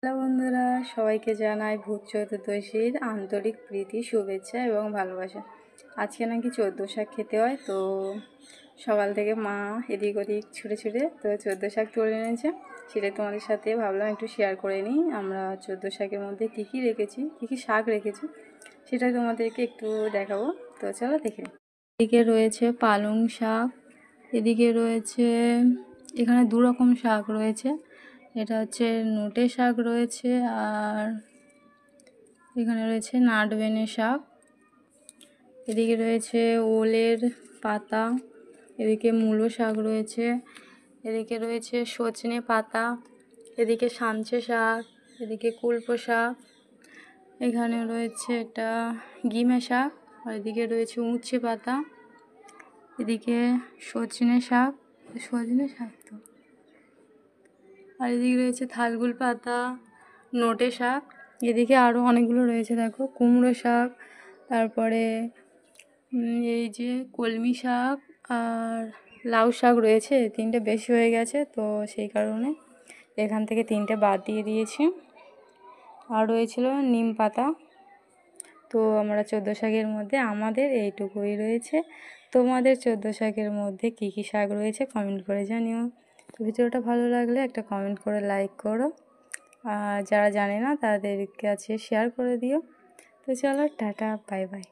Hello বন্ধুরা, সবাইকে জানাই ভূত চতুর্দশীর আন্তরিক প্রীতি, শুভেচ্ছা এবং ভালোবাসা। আজকে নাকি 14 শাক খেতে হয়, তো সকাল থেকে মা এদিক ওদিক ছুটে তো 14 শাক তুলে এনেছে। সেটাই তোমাদের সাথে ভাবলাম একটু শেয়ার করে নিই। আমরা 14 শাকের মধ্যে কী কী রেখেছি, কী কী শাক রেখেছি সেটাই তোমাদেরকে একটু দেখাবো। তো চলো দেখে নিই। এদিকে রয়েছে পালং শাক, এদিকে রয়েছে, এখানে দু রকম শাক রয়েছে। এটা হচ্ছে নোটে শাক রয়েছে, আর এখানে রয়েছে নাটবেনে শাক। এদিকে রয়েছে ওলের পাতা, এদিকে মূলো শাক রয়েছে, এদিকে রয়েছে সজনে পাতা, এদিকে সাঞ্চে শাক, এদিকে কুলপো শাক, এখানে রয়েছে এটা গিমে শাক, আর এদিকে রয়েছে উচ্ছে পাতা, এদিকে সজনে শাক তো, আর এদিকে রয়েছে থালগুল পাতা, নোটে শাক, এদিকে আরও অনেকগুলো রয়েছে। দেখো কুমড়ো শাক, তারপরে এই যে কলমি শাক আর লাউ শাক রয়েছে। তিনটে বেশি হয়ে গেছে, তো সেই কারণে এখান থেকে তিনটে বাদ দিয়ে দিয়েছি। আর রয়েছিল নিম পাতা। তো আমরা 14 শাকের মধ্যে আমাদের এইটুকুই রয়েছে। তোমাদের 14 শাকের মধ্যে কী কী শাক রয়েছে কমেন্ট করে জানিও। তো ভিডিওটা ভালো লাগলে একটা কমেন্ট করে লাইক করো, আর যারা জানে না তাদের কাছে শেয়ার করে দিও। তো চলো টাটা, বাই বাই।